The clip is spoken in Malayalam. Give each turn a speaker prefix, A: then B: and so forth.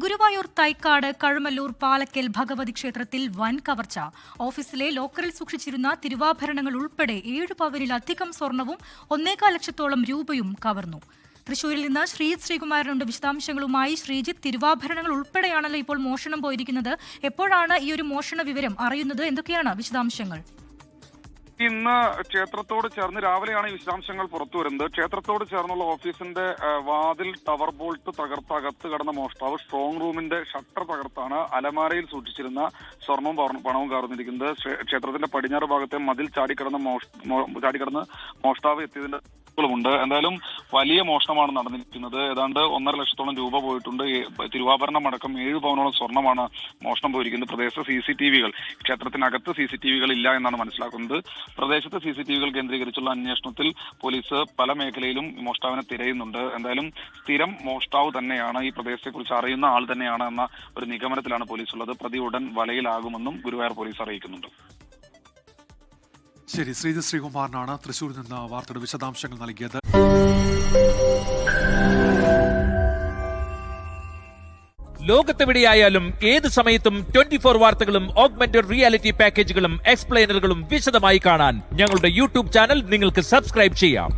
A: ഗുരുവായൂർ തൈക്കാട് കഴുമല്ലൂർ പാലക്കൽ ഭഗവതി ക്ഷേത്രത്തിൽ വൻ കവർച്ച. ഓഫീസിലെ ലോക്കറിൽ സൂക്ഷിച്ചിരുന്ന തിരുവാഭരണങ്ങൾ ഉൾപ്പെടെ 7 പവനിലധികം സ്വർണവും 1.25 ലക്ഷത്തോളം രൂപയും കവർന്നു. തൃശൂരിൽ നിന്ന് ശ്രീകുമാരനുണ്ട് വിശദാംശങ്ങളുമായി. ശ്രീജിത്ത്, തിരുവാഭരണങ്ങൾ ഉൾപ്പെടെയാണല്ലോ ഇപ്പോൾ മോഷണം പോയിരിക്കുന്നത്. എപ്പോഴാണ് ഈ ഒരു മോഷണ വിവരം അറിയുന്നത്? എന്തൊക്കെയാണ് വിശദാംശങ്ങൾ?
B: ഇന്ന് ക്ഷേത്രത്തോട് ചേർന്ന് രാവിലെയാണ് ഈ വിശദാംശങ്ങൾ പുറത്തുവരുന്നത്. ക്ഷേത്രത്തോട് ചേർന്നുള്ള ഓഫീസിന്റെ വാതിൽ ടവർ ബോൾട്ട് തകർത്ത് അകത്ത് കടന്ന മോഷ്ടാവ് സ്ട്രോങ് റൂമിന്റെ ഷട്ടർ തകർത്താണ് അലമാരയിൽ സൂക്ഷിച്ചിരുന്ന സ്വർണവും പണവും കവർന്നിരിക്കുന്നത്. ക്ഷേത്രത്തിന്റെ പടിഞ്ഞാറ് ഭാഗത്തെ മതിൽ ചാടിക്കടന്ന് മോഷ്ടാവ് എത്തിയതിന്റെ ുണ്ട്. എന്തായാലും വലിയ മോഷണമാണ് നടന്നിരിക്കുന്നത്. ഏതാണ്ട് 1.5 ലക്ഷത്തോളം രൂപ പോയിട്ടുണ്ട്. തിരുവാഭരണം അടക്കം 7 പവനോളം സ്വർണ്ണമാണ് മോഷണം പോയിരിക്കുന്നത്. പ്രദേശത്ത് CCTV-കൾ, ക്ഷേത്രത്തിനകത്ത് CCTV-കൾ ഇല്ല എന്നാണ് മനസ്സിലാക്കുന്നത്. പ്രദേശത്ത് CCTV-കൾ കേന്ദ്രീകരിച്ചുള്ള അന്വേഷണത്തിൽ പോലീസ് പല മേഖലയിലും മോഷ്ടാവിനെ തിരയുന്നുണ്ട്. എന്തായാലും സ്ഥിരം മോഷ്ടാവ് തന്നെയാണ്, ഈ പ്രദേശത്തെക്കുറിച്ച് അറിയുന്ന ആൾ തന്നെയാണ് എന്ന ഒരു നിഗമനത്തിലാണ് പോലീസ് ഉള്ളത്. പ്രതി ഉടൻ വലയിലാകുമെന്നും ഗുരുവായൂർ പോലീസ് അറിയിക്കുന്നുണ്ട്.
C: ശരി, ശ്രീകുമാരനാണ് തൃശൂരിൽ നിന്ന് വാർത്തയുടെ വിശദാംശങ്ങൾ നൽകിയത്.
D: ലോകത്തെവിടെയായാലും ഏത് സമയത്തും 24 വാർത്തകളും ഓഗ്മെന്റഡ് റിയാലിറ്റി പാക്കേജുകളും എക്സ്പ്ലെയിനറുകളും വിശദമായി കാണാൻ ഞങ്ങളുടെ YouTube ചാനൽ നിങ്ങൾക്ക് സബ്സ്ക്രൈബ് ചെയ്യാം.